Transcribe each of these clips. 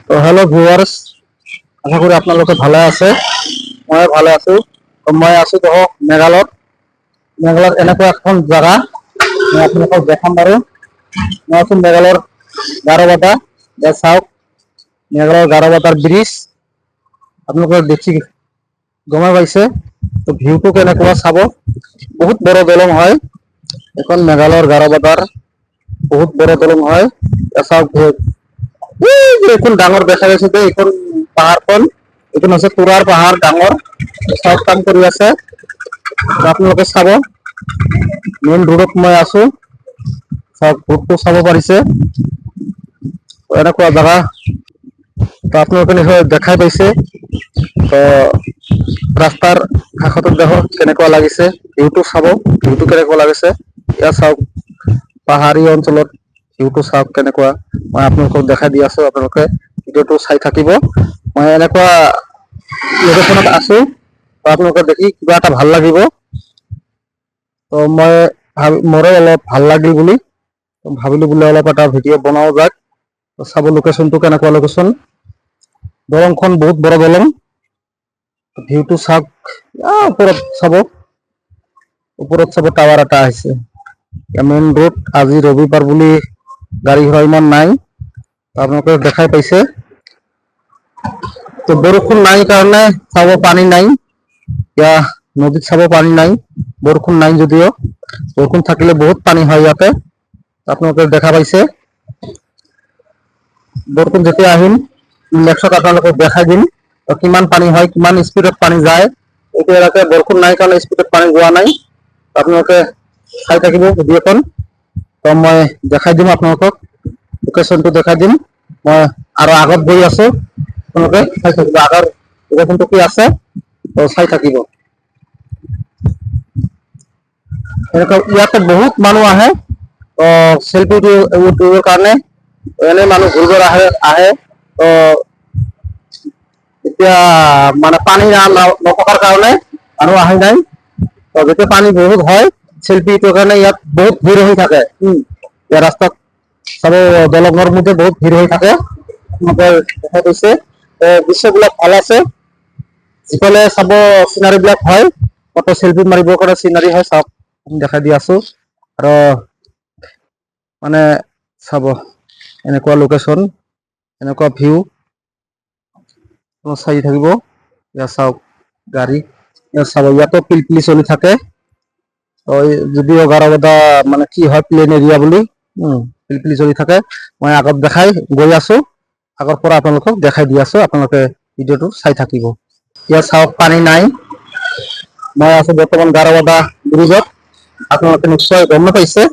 তো hello viewers, আশা করি আপোনালোকে ভালে আছে। মই ভালে আছো। তো মই আছো দেখক মেঘালয়ত। মেঘালয়ত এনেকুৱা এখন জায়গা মই আপোনালোকক দেখাম বাৰু। মই আছো মেঘালয়ৰ গাৰোবাটা। চাওক মেঘালয়ৰ গাৰোবাটাৰ ব্ৰিজ আপোনালোকে দেখি গমে পাইছে। তো ভিউটো কেনেকুৱা চাব। বহুত বড় দলং হয় এখন মেঘালয়ৰ গাৰোবাটাৰ। বহুত বড় দলং হয়। চাওক এখন ডাঙৰ দেখা গৈছে যে এইখন পাহাৰখন এইখন হৈছে তুৰাৰ পাহাৰ ডাঙৰ চব কাম কৰি আছে। আপোনালোকে চাব মেইন ৰোডত মই আছো। চব ৰোডটো চাব পাৰিছে এনেকুৱা জাগা। তো আপোনালোকে নিশ্চয় দেখাই পাইছে। তো ৰাস্তাৰ কাষত দেখক কেনেকুৱা লাগিছে। ভিউটো চাব ভিউটো কেনেকুৱা লাগিছে। এয়া চাওক পাহাৰীয়া অঞ্চলত ভিউটো চাওক কেনেকুৱা। মই আপোনালোকক দেখাই দি আছো, আপোনালোকে ভিডিঅ'টো চাই থাকিব। মই এনেকুৱা লোকেশ্যনত আছো, আপোনালোকে দেখি কিবা এটা ভাল লাগিব। তো মই মোৰে অলপ ভাল লাগিল বুলি ভাবিলো বোলে অলপ এটা ভিডিঅ' বনাও যাক। চাব লোকেশ্যনটো কেনেকুৱা লোকেশ্যন। দলংখন বহুত বড় দলং। ভিউটো চাওক ওপৰত চাব। ওপৰত চাব টাৱাৰ এটা আহিছে। মেইন ৰোড আজি ৰবিবাৰ বুলি গাড়ী ঘোড়া ইমান নাই। আপোনালোকে দেখাই পাইছে। তো বৰষুণ নাই কাৰণে চাব পানী নাই। এতিয়া নদীত চাব পানী নাই। বৰষুণ নাই যদিও বৰষুণ থাকিলে বহুত পানী হয় ইয়াতে। আপোনালোকে দেখা পাইছে। বৰষুণ যেতিয়া আহিম নেক্সট আপোনালোকক দেখাই দিম কিমান পানী হয়, কিমান স্পীডত পানী যায়। এতিয়ালৈকে বৰষুণ নাই কাৰণে স্পীডত পানী যোৱা নাই। আপোনালোকে চাই থাকিব ভিডিঅ'খন। তো মই দেখাই দিম আপোনালোকক লোকেশ্যনটো দেখাই দিম। মই আৰু আগত গৈ আছো। আপোনালোকে চাই থাকিব আগৰ লোকেশ্যনটো কি আছে তো চাই থাকিব। ইয়াতে বহুত মানুহ আহে চেলফি উঠিবৰ কাৰণে। এনে মানুহ ঘূৰিব আহে। তো এতিয়া মানে পানী নথকাৰ কাৰণে মানুহ আহে নাই। যেতিয়া পানী বহুত হয় চেলফিটোৰ কাৰণে ইয়াত বহুত ভিৰ হৈ থাকে। ৰাস্তাত চাব দলঙৰ মধ্যে বহুত ভিৰ হৈ থাকে। দেখা গৈছে দৃশ্যবিলাক ভাল আছে। যিফালে চাব চিনাৰী বিলাক হয়, ফটো চেলফি মাৰিবৰ কাৰণে চিনাৰী হয়। চাওক দেখাই দি আছো আৰু মানে চাব এনেকুৱা লোকেশ্যন, এনেকুৱা ভিউ চাই থাকিব। এয়া চাওক গাড়ী চাব ইয়াতো পিলপিলি চলি থাকে। যদিও গাৰোবতা মানে কি হয় প্লেন এৰিয়া বুলি পিলপিলি চলি থাকে। মই আগত দেখাই গৈ আছো। আগৰ পৰা আপোনালোকক দেখাই দি আছো। আপোনালোকে ভিডিঅ'টো চাই থাকিব। এতিয়া চাওক পানী নাই। মই আছো বৰ্তমান গাৰোবতা ব্ৰিজত। আপোনালোকে নিশ্চয় গম পাইছে।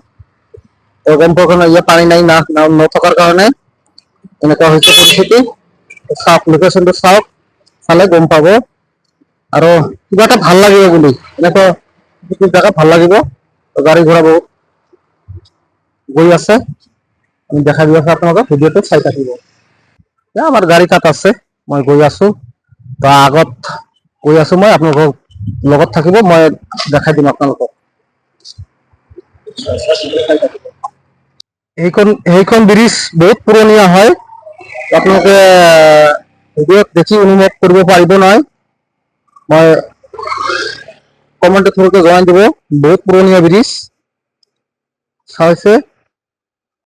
গম পোৱাৰ কাৰণে ইয়াত পানী নাই নথকাৰ কাৰণে এনেকুৱা হৈছে পৰিস্থিতি। চাওক লোকেশ্যনটো চাওক, চালে গম পাব আৰু কিবা এটা ভাল লাগিব বুলি এনেকুৱা জেগাত ভাল লাগিব। গাড়ী ঘোড়া বহুত গৈ আছে। আমি দেখাই দি আছো আপোনালোকক ভিডিঅ'টো চাই থাকিব। আমাৰ গাড়ী তাত আছে, মই গৈ আছো। তো আগত গৈ আছো মই আপোনালোকক লগত থাকিব। মই দেখাই দিম আপোনালোকক। সেইখন ব্ৰিজ বহুত পুৰণীয়া হয়। আপোনালোকে ভিডিঅ'ত দেখি অনুভৱ কৰিব পাৰিব নহয়। মই কমেণ্টত জনাই দিব। বহুত পুৰণীয়া ব্ৰিজ চাইছে।